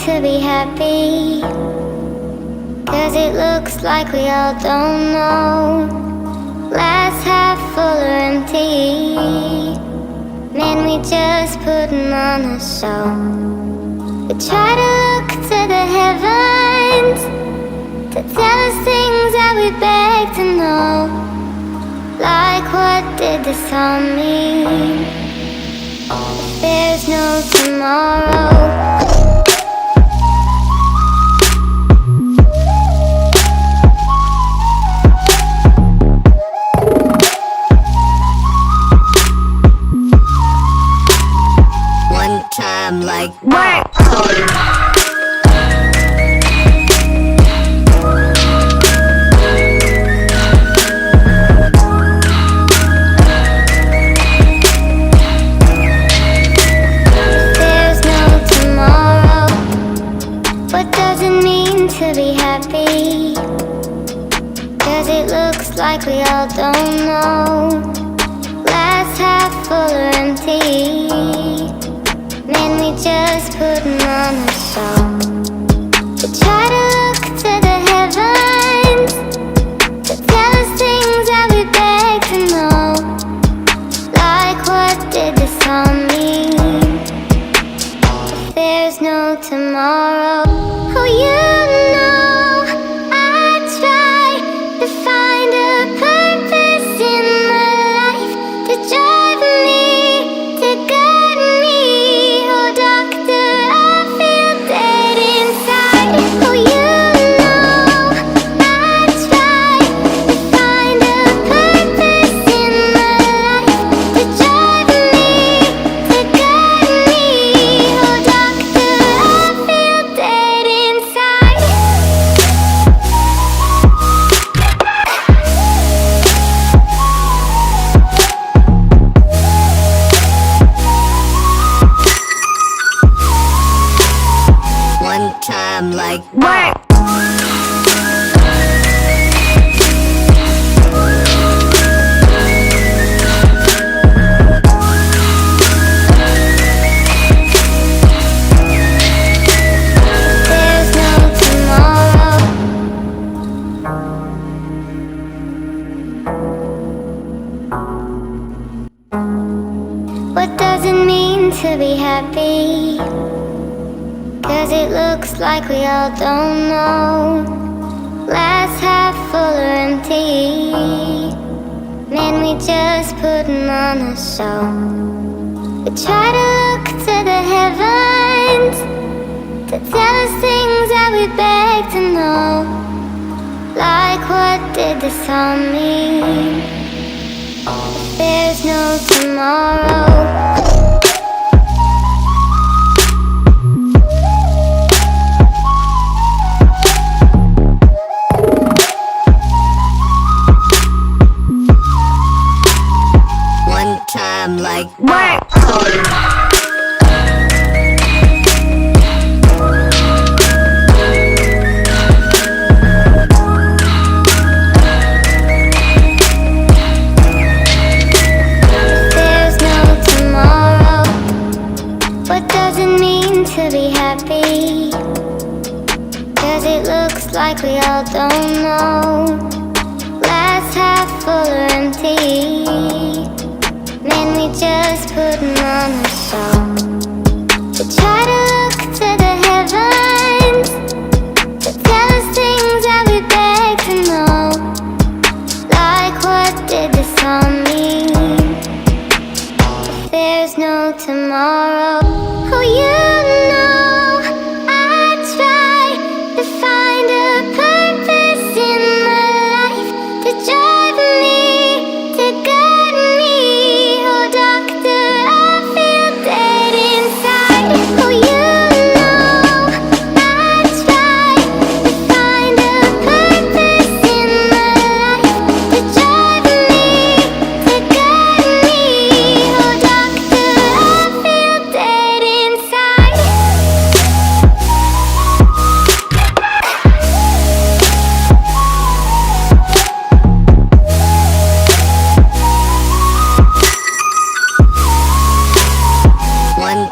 to be happy, 'cause it looks like we all don't know. Glass half full or empty, man, we just putting on a show. We try to look to the heavens to tell us things that we beg to know. Like, what did this all mean? If there's no tomorrow. Time like work. There's no tomorrow. What does it mean to be happy? 'Cause it looks like we all don't know. Glass half full or empty, man, we just putting on a show. We try to look to the heavens to tell us things that we beg to know. Like, what did this all mean? If there's no tomorrow. Oh, you know I try to find a purpose in my life, to drive me, to guide me. Time like work. There's no tomorrow. What does it mean to be happy? 'Cause it looks like we all don't know. Glass half full or empty, man, we just putting on a show. We try to look to the heavens to tell us things that we beg to know. Like, what did this all mean? There's no tomorrow. One time like work. To be happy, 'cause it looks like we all don't know. Glass half full or empty, man, we just putting on a show. We try to look to the heavens to tell us things that we beg to know. Like, what did this all mean? If there's no tomorrow, oh, you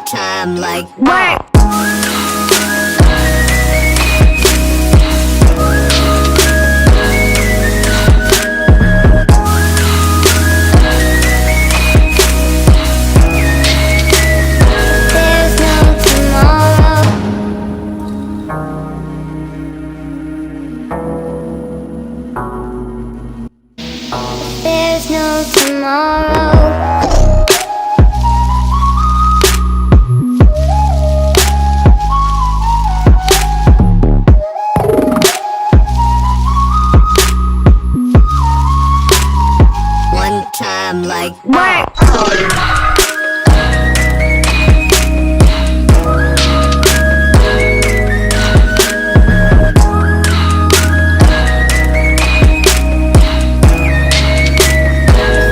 time like work. There's no tomorrow. There's no tomorrow. Time like work.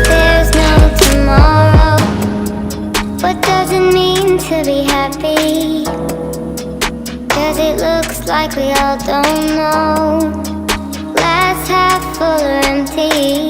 There's no tomorrow. What does it mean to be happy? 'Cause it looks like we all don't know. Glass half full or empty,